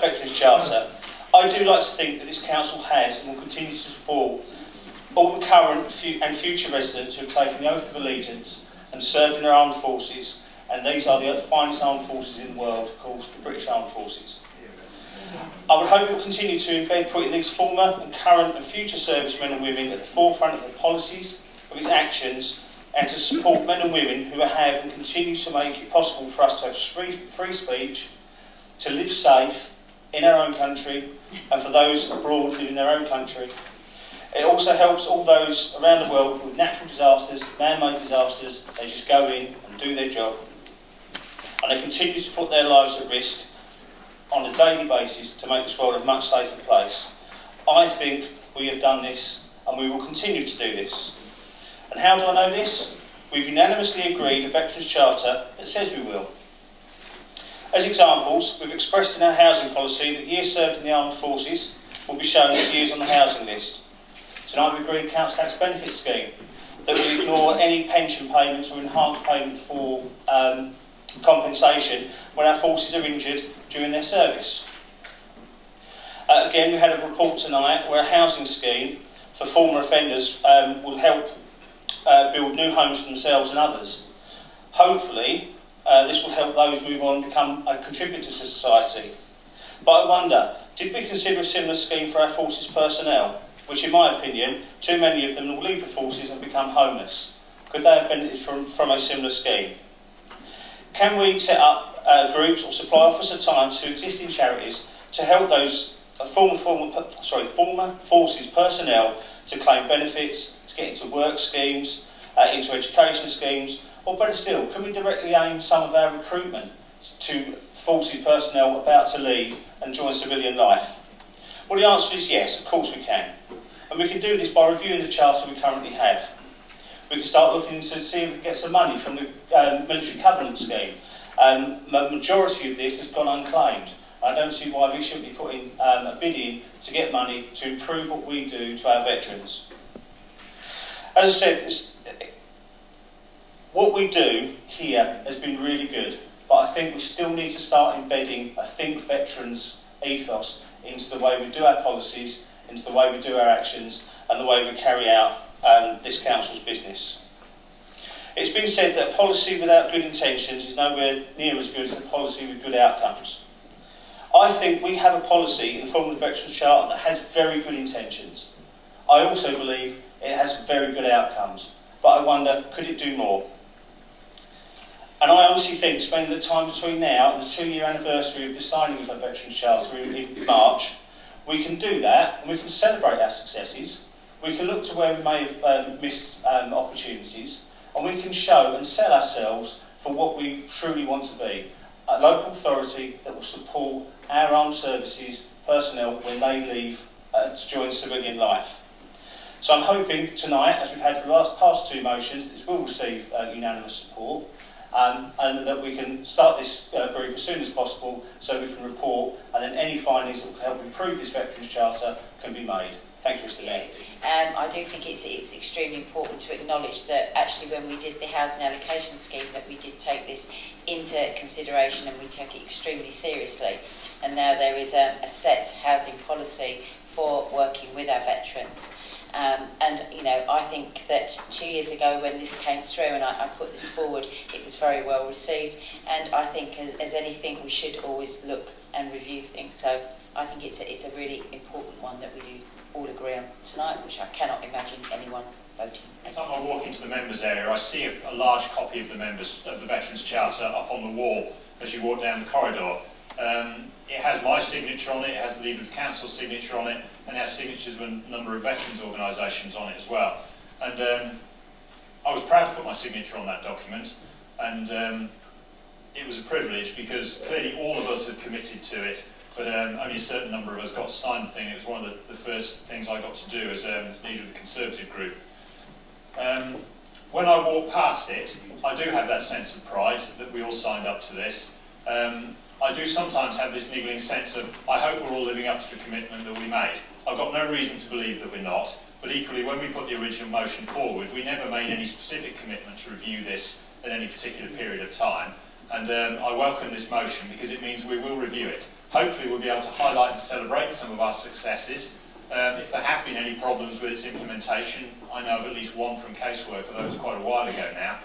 Veterans Charter, I do like to think that this council has and will continue to support all the current and future residents who have taken the oath of allegiance and served in our armed forces, and these are the finest armed forces in the world, of course, the British Armed Forces. I would hope it will continue to embed putting these former and current and future servicemen and women at the forefront of the policies of its actions, and to support men and women who have and continue to make it possible for us to have free speech, to live safe in our own country, and for those abroad living in their own country. It also helps all those around the world with natural disasters, man-made disasters. They just go in and do their job, and they continue to put their lives at risk on a daily basis to make this world a much safer place. I think we have done this, and we will continue to do this. And how do I know this? We've unanimously agreed a Veterans Charter that says we will. As examples, we've expressed in our housing policy that years served in the armed forces will be shown as years on the housing list. Tonight we've agreed a council tax benefit scheme that will ignore any pension payments or enhanced payment for compensation when our forces are injured during their service. Again, we had a report tonight where a housing scheme for former offenders will help build new homes for themselves and others. Hopefully, this will help those move on and become a contributor to society. But I wonder, did we consider a similar scheme for our forces personnel, which in my opinion, too many of them will leave the forces and become homeless? Could they have benefited from a similar scheme? Can we set up groups or supply officer time to existing charities to help those former forces personnel to claim benefits, to get into work schemes, into education schemes, or better still, can we directly aim some of our recruitment to forces personnel about to leave and join civilian life? Well, the answer is yes, of course we can. And we can do this by reviewing the charter we currently have. We can start looking to see if we can get some money from the military covenant scheme. The majority of this has gone unclaimed. I don't see why we shouldn't be putting a bid in to get money to improve what we do to our veterans. As I said, what we do here has been really good, but I think we still need to start embedding a Think Veterans ethos into the way we do our policies, into the way we do our actions, and the way we carry out this council's business. It's been said that a policy without good intentions is nowhere near as good as a policy with good outcomes. I think we have a policy in the form of the Veterans Charter that has very good intentions. I also believe it has very good outcomes, but I wonder, could it do more? And I honestly think spending the time between now and the 2-year anniversary of the signing of the Veterans Charter in March, we can do that, and we can celebrate our successes. We can look to where we may have missed opportunities, and we can show and sell ourselves for what we truly want to be. A local authority that will support our armed services personnel when they leave to join civilian life. So I'm hoping tonight, as we've had for the past 2 motions, this will receive unanimous support, and that we can start this group as soon as possible so we can report, and then any findings that will help improve this Veterans Charter can be made. Thank you, Mr. Mayor. I do think it's extremely important to acknowledge that actually when we did the housing allocation scheme that we did take this into consideration and we took it extremely seriously, and now there is a set housing policy for working with our veterans. And you know, I think that 2 years ago when this came through and I put this forward, it was very well received, and I think as anything we should always look and review things. So I think it's a really important one that we do all agree on tonight, which I cannot imagine anyone voting. Every time I walk into the members area, I see a large copy of the Veterans Charter up on the wall as you walk down the corridor. It has my signature on it, it has the Leader of the Council's signature on it, and it has signatures of a number of veterans organisations on it as well. And I was proud to put my signature on that document, and it was a privilege because clearly all of us had committed to it, but only a certain number of us got to sign the thing. It was one of the first things I got to do as leader of the Conservative group. When I walk past it, I do have that sense of pride that we all signed up to this. I do sometimes have this niggling sense of, I hope we're all living up to the commitment that we made. I've got no reason to believe that we're not, but equally when we put the original motion forward, we never made any specific commitment to review this at any particular period of time. And I welcome this motion because it means we will review it. Hopefully we'll be able to highlight and celebrate some of our successes. If there have been any problems with its implementation, I know of at least one from casework, although it was quite a while ago now,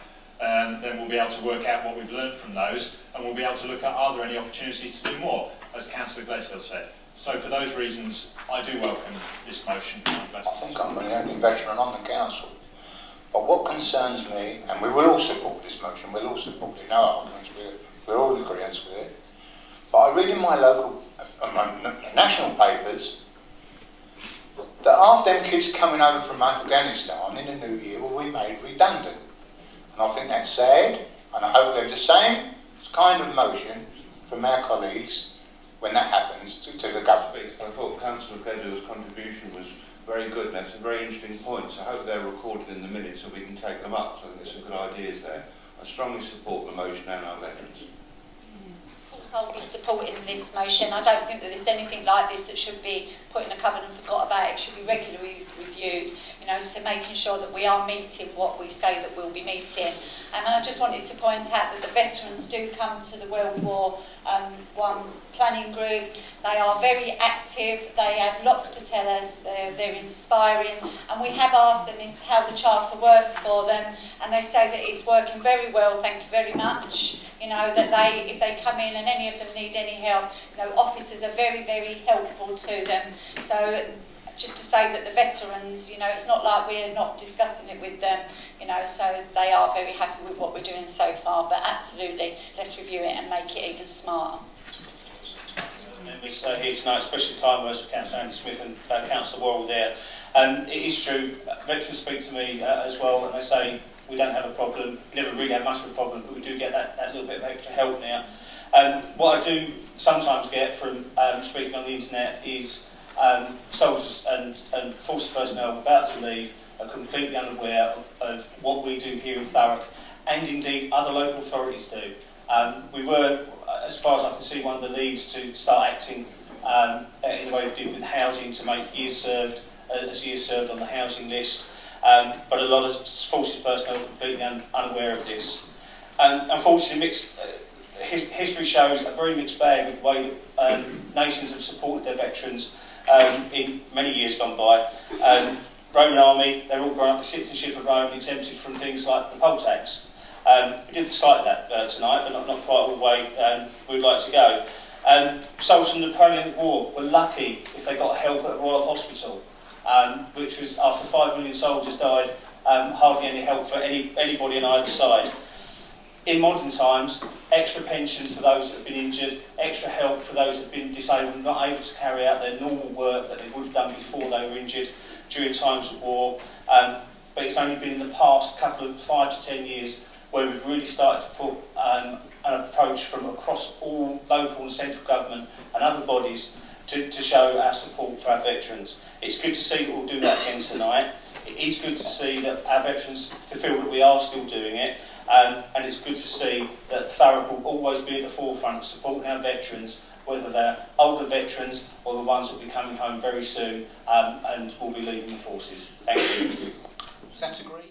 then we'll be able to work out what we've learned from those, and we'll be able to look at are there any opportunities to do more, as Councillor Gledhill said. So for those reasons, I do welcome this motion. I think I'm the only veteran on the council. But what concerns me, and we will all support this motion, we'll all support it, no arguments, we're all in agreement with it. But I read in my local, my national papers, that half them kids coming over from Afghanistan in the new year will be made redundant. And I think that's sad, and I hope we have the same kind of motion from our colleagues when that happens to the government. I thought Councillor Gledhill's contribution was very good, and that's a very interesting point. So I hope they're recorded in the minutes so we can take them up. So there's some good ideas there. I strongly support the motion and our veterans. I'll be supporting this motion. I don't think that there's anything like this that should be put in a cupboard and forgot about. It should be regularly reviewed, you know, so making sure that we are meeting what we say that we'll be meeting. And I just wanted to point out that the veterans do come to the World War I planning group. They are very active, they have lots to tell us, they're inspiring, and we have asked them how the charter works for them, and they say that it's working very well, thank you very much. You know, that they, if they come in and any of them need any help, you know, officers are very, very helpful to them. So just to say that the veterans, you know, it's not like we're not discussing it with them, you know, so they are very happy with what we're doing so far, but absolutely, let's review it and make it even smarter. Members here tonight, especially time was Councillor Andy Smith and Councillor Worrell there. It is true, veterans speak to me as well, and they say we don't have a problem, we never really have much of a problem, but we do get that little bit of extra help now. What I do sometimes get from speaking on the internet is soldiers and forces personnel about to leave are completely unaware of what we do here in Thurrock, and indeed other local authorities do. We were, as far as I can see, one of the leads to start acting in the way we did with housing to make years served as years served on the housing list, but a lot of forces personnel are completely unaware of this. Unfortunately, history shows a very mixed bag of the way that nations have supported their veterans in many years gone by. Roman army, they're all granted citizenship of Rome, exempted from things like the poll tax. We did cite that tonight, but not quite all the way we'd like to go. Soldiers in the Napoleonic War were lucky if they got help at a Royal Hospital, which was after 5 million soldiers died, hardly any help for anybody on either side. In modern times, extra pensions for those that have been injured, extra help for those that have been disabled and not able to carry out their normal work that they would have done before they were injured during times of war. But it's only been in the past couple of 5 to 10 years where we've really started to put an approach from across all local and central government and other bodies to show our support for our veterans. It's good to see that we'll do that again tonight. It is good to see that our veterans feel that we are still doing it, and it's good to see that Thurrock will always be at the forefront supporting our veterans, whether they're older veterans or the ones that will be coming home very soon and will be leaving the forces. Thank you. Does that agree?